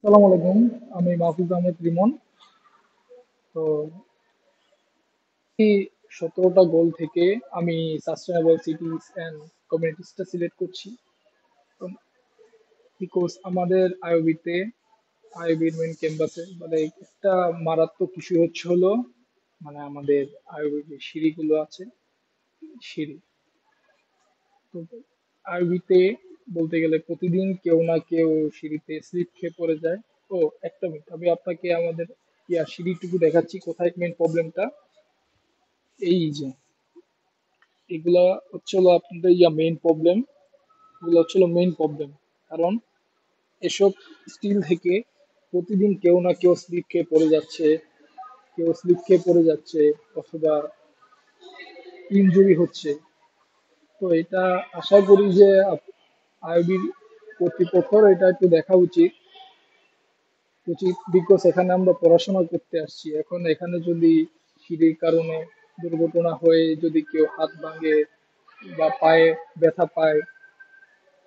আসসালামু আলাইকুম। আমি মাহফুজ আহমেদ রিমন। তো এই 17টা গোল থেকে আমি সাস্টেনেবল সিটিজ অ্যান্ড কমিউনিটিসটা সিলেক্ট করছি। বিকজ আমাদের আইওবির মেন ক্যাম্পাসে মানে একটা মারাত্মক ইস্যু হচ্ছে হলো মানে আমাদের আইওবির যে সিঁড়িগুলো আছে, সিঁড়ি। তো আইওবিতে বলতে গেলে প্রতিদিন কেউ না কেউ সিঁড়িতে স্লিপ খেয়ে পড়ে যায়। ও, একটা মিনিট, আমি আপনাকে আমাদের সিঁড়িটুকু দেখাচ্ছি কোথায় মেন প্রবলেমটা। এই যে এগুলা হচ্ছে হলো আপনাদের মেইন প্রবলেম, এগুলো হচ্ছে হলো মেইন প্রবলেম। কারণ এসব স্টিল থেকে প্রতিদিন কেউ না কেউ স্লিপ খেয়ে পড়ে যাচ্ছে, অথবা ইনজুরি হচ্ছে। তো এটা আশা করি যে আইবি কর্তৃপক্ষের এটা একটু দেখা উচিত উচিত বিকজ এখানে আমরা পড়াশোনা করতে আসছি। এখন এখানে যদি সিঁড়ির কারণে দুর্ঘটনা হয়ে যদি কেউ হাত ভাঙে বা পায়ে ব্যথা পায়,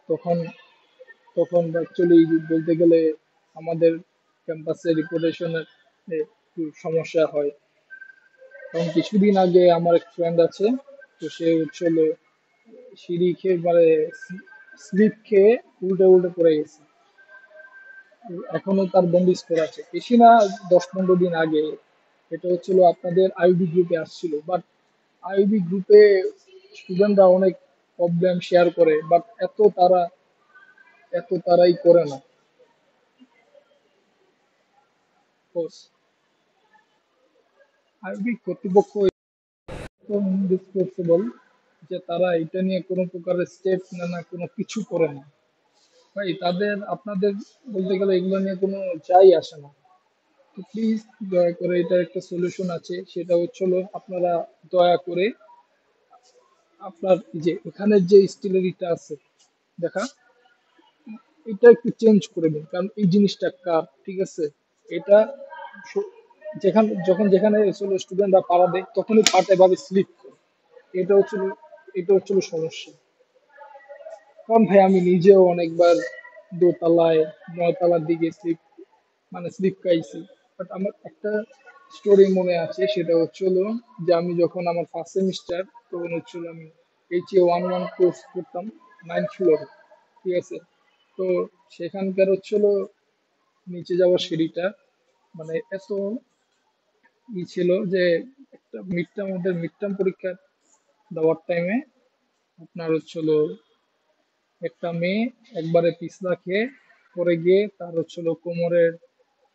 তখন তখন অ্যাকচুয়ালি বলতে গেলে আমাদের ক্যাম্পাসের রিপুটেশনের একটু সমস্যা হয়। কারণ কিছুদিন আগে আমার এক ফ্রেন্ড আছে, তো সে হচ্ছিল সিঁড়ি খেয়ে মানে স্লিপ খেয়ে উল্টে উল্টে পড়ে গেছে। এখনো তার ব্যান্ডেজ করা আছে, বেশি না, 10-15 দিন আগে। এটা হচ্ছিল আপনাদের আইবি গ্রুপে আসছিল, বাট আইবি গ্রুপে স্টুডেন্টরা অনেক প্রবলেম শেয়ার করে, বাট এত তারাই করে না। আইবি কর্তৃপক্ষ রেসপন্সিবল যে তারা এটা নিয়ে কোনো প্রকারের স্টেপ নেয় না, কোনো কিছু করে না। ভাই, তাদের আপনাদের বলতে গেলে এগুলো নিয়ে কোনো যাই আসে না। তো প্লিজ, দয়া করে এটার একটা সলিউশন আছে, সেটা হচ্ছিল আপনারা দয়া করে আপনার যে এখানের যে স্টিলের ইটা আছে দেখা, এটা একটু চেঞ্জ করে দিন। কারণ এই জিনিসটা কার, ঠিক আছে? এটা স- যেখানে স্টুডেন্টরা পাড়া দেয় তখনই পাটা এভাবে স্লিপ করে। এটা হচ্ছিল এটা হচ্ছিল সমস্যা। কারণ ভাই, আমি নিজেও অনেকবার দোতলায় 9তলার দিকে স্লিপ খাইছি। বাট আমার একটা স্টোরি মনে আছে, সেটা হচ্ছিল যে আমি যখন আমার ফার্স্ট সেমিস্টার, তখন হচ্ছিল আমি HA11 কোর্স করতাম 9th ফ্লোরে, ঠিক আছে? তো সেখানকার হচ্ছিল নিচে যাওয়ার সিঁড়িটা মানে এত ছিল যে একটা মিড টার্ম পরীক্ষা দেওয়ার টাইমে আপনার হচ্ছিল একটা মেয়ে একবারে পিছলা খেয়ে পড়ে গিয়ে তার হচ্ছিল কোমরের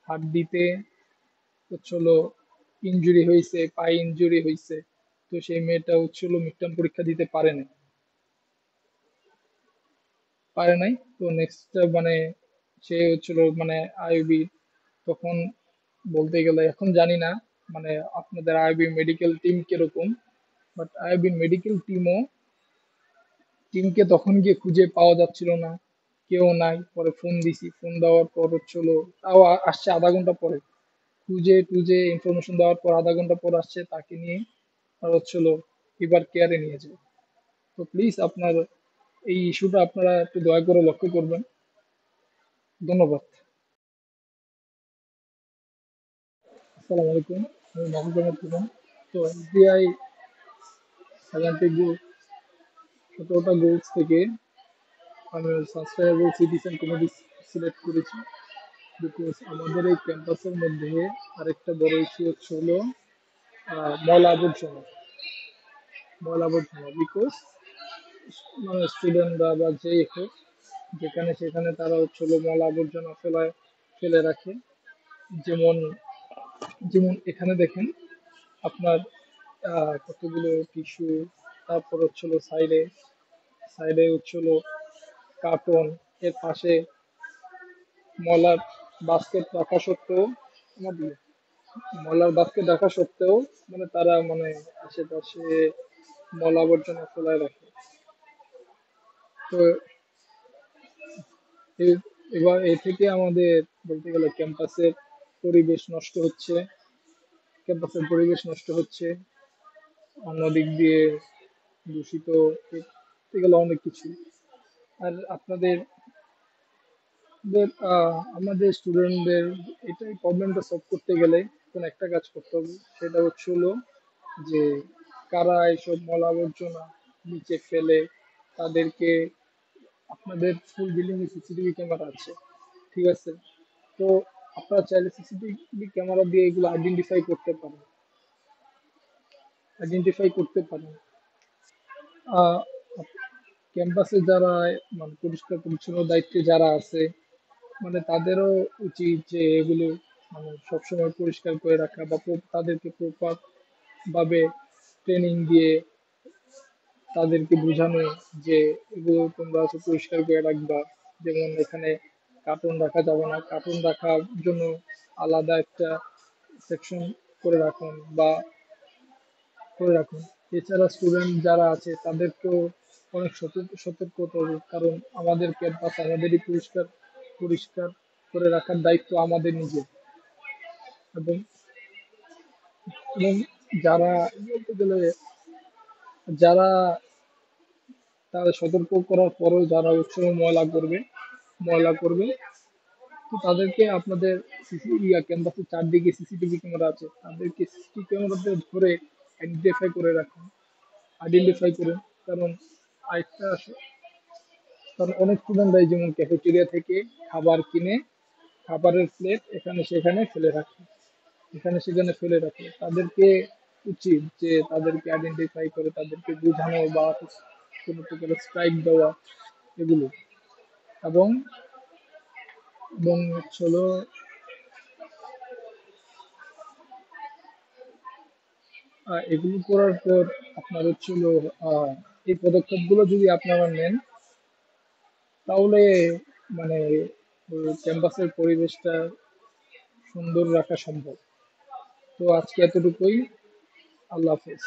হাড্ডিতে হচ্ছিল ইনজুরি হয়েছে, পায়ে ইনজুরি হয়েছে। তো সেই মেয়েটা হচ্ছিল মিড টার্ম পরীক্ষা দিতে পারে নাই। তো নেক্সট মানে সে হচ্ছিল মানে আইবি তখন বলতে গেলে এখন জানি না মানে আপনাদের আইবি মেডিকেল টিম কিরকম, বাট আইবি মেডিকেল টিমকে তখন গিয়ে খুঁজে পাওয়া যাচ্ছিল না, কেউ নাই। পরে ফোন দিছি, ফোন দেওয়ার পর হচ্ছিল তাও আসছে আধা ঘন্টা পরে। খুঁজে টুজে ইনফরমেশন দেওয়ার পর আধা ঘন্টা পর আসছে, তাকে নিয়ে আর হচ্ছিল এবার কেয়ারে নিয়ে যায়। তো প্লিজ আপনার এই ইস্যুটা আপনারা একটু দয়া করে লক্ষ্য করবেন। ধন্যবাদ। আসসালামু আলাইকুম। আমি মাহমুদ আহমেদ খান। তো এসবিআই 17টা গোলস থেকে আমি সাস্টেনেবল সিটিজ অ্যান্ড কমিউনিটিস সিলেক্ট করেছি। বিকজ আমাদের এই ক্যাম্পাসের মধ্যে আরেকটা বড় ইস্যু হচ্ছে হলো ময়লা আবর্জনা। বিকজ মানে স্টুডেন্টরা বা যেই হোক, যেখানে সেখানে তারা হচ্ছে হলো ময়লা আবর্জনা ফেলে রাখে। যেমন যেমন এখানে দেখেন আপনার কতগুলো টিস্যু, তারপর হচ্ছিল সাইডে সাইডে হচ্ছিল কার্টন, এর পাশে ময়লার বাস্কেট রাখা সত্ত্বেও আমাদের ময়লার বাস্কেট রাখা সত্ত্বেও মানে তারা মানে আশেপাশে ময়লা আবর্জনা ফেলায় রাখে। তো এবার এ থেকে আমাদের বলতে গেলে ক্যাম্পাসের পরিবেশ নষ্ট হচ্ছে। অন্যদিক দিয়ে দূষিত, বলতে গেলে অনেক কিছু। আর আপনাদের আমাদের স্টুডেন্টদের এটাই প্রবলেমটা সলভ করতে গেলে কোন একটা কাজ করতে হবে, সেটা হলো যে কারা এসব ময়লা আবর্জনা নিচে ফেলে তাদেরকে, আপনাদের ফুল বিল্ডিং এ সিসিটিভি ক্যামেরা আছে, ঠিক আছে? তো আপনারা চাইলে সিসিটিভি ক্যামেরা দিয়ে এগুলো আইডেন্টিফাই করতে পারেন। আহ ক্যাম্পাসে যারা মানে পরিষ্কার পরিচ্ছন্ন দায়িত্বে যারা আছে, মানে তাদেরও উচিত যে এগুলো মানে সবসময় পরিষ্কার করে রাখা, বা তাদেরকে প্রপার ভাবে ট্রেনিং দিয়ে তাদেরকে বোঝানো যে এগুলো তোমরা হচ্ছে পরিষ্কার করে রাখবা। যেমন এখানে কার্টুন রাখা যাবে না, কার্টুন রাখার জন্য আলাদা একটা সেকশন করে রাখুন বা করে রাখুন। এছাড়া স্টুডেন্ট যারা আছে তাদেরকেও অনেক সতর্ক সতর্ক হতে হবে, কারণ আমাদের ক্যাম্পাস আমাদেরই পরিষ্কার পরিষ্কার করে রাখার দায়িত্ব আমাদের নিজের। এবং এবং যারা বলতে গেলে যারা তাদের সতর্ক করার পরেও যারা উৎসব ময়লা করবে, তো তাদেরকে আপনাদের ক্যাম্পাসের চারদিকে সিসিটিভি ক্যামেরা আছে, তাদেরকে সিসিটিভি ক্যামেরাতে ধরে আইডেন্টিফাই করুন। কারণ আরেকটা কারণ অনেক স্টুডেন্টরাই যেমন ক্যাফেটেরিয়া থেকে খাবার কিনে খাবারের প্লেট এখানে সেখানে ফেলে রাখে। তাদেরকে উচিত যে তাদেরকে আইডেন্টিফাই করে তাদেরকে বোঝানো বা কোনো প্রকার স্ট্রাইক দেওয়া, এগুলো। এবং এবং হলো এগুলো করার পর আপনার আহ, এই পদক্ষেপগুলো যদি আপনারা নেন, তাহলে মানে ক্যাম্পাসের পরিবেশটা সুন্দর রাখা সম্ভব। তো আজকে এতটুকুই। আল্লাহ হাফেজ।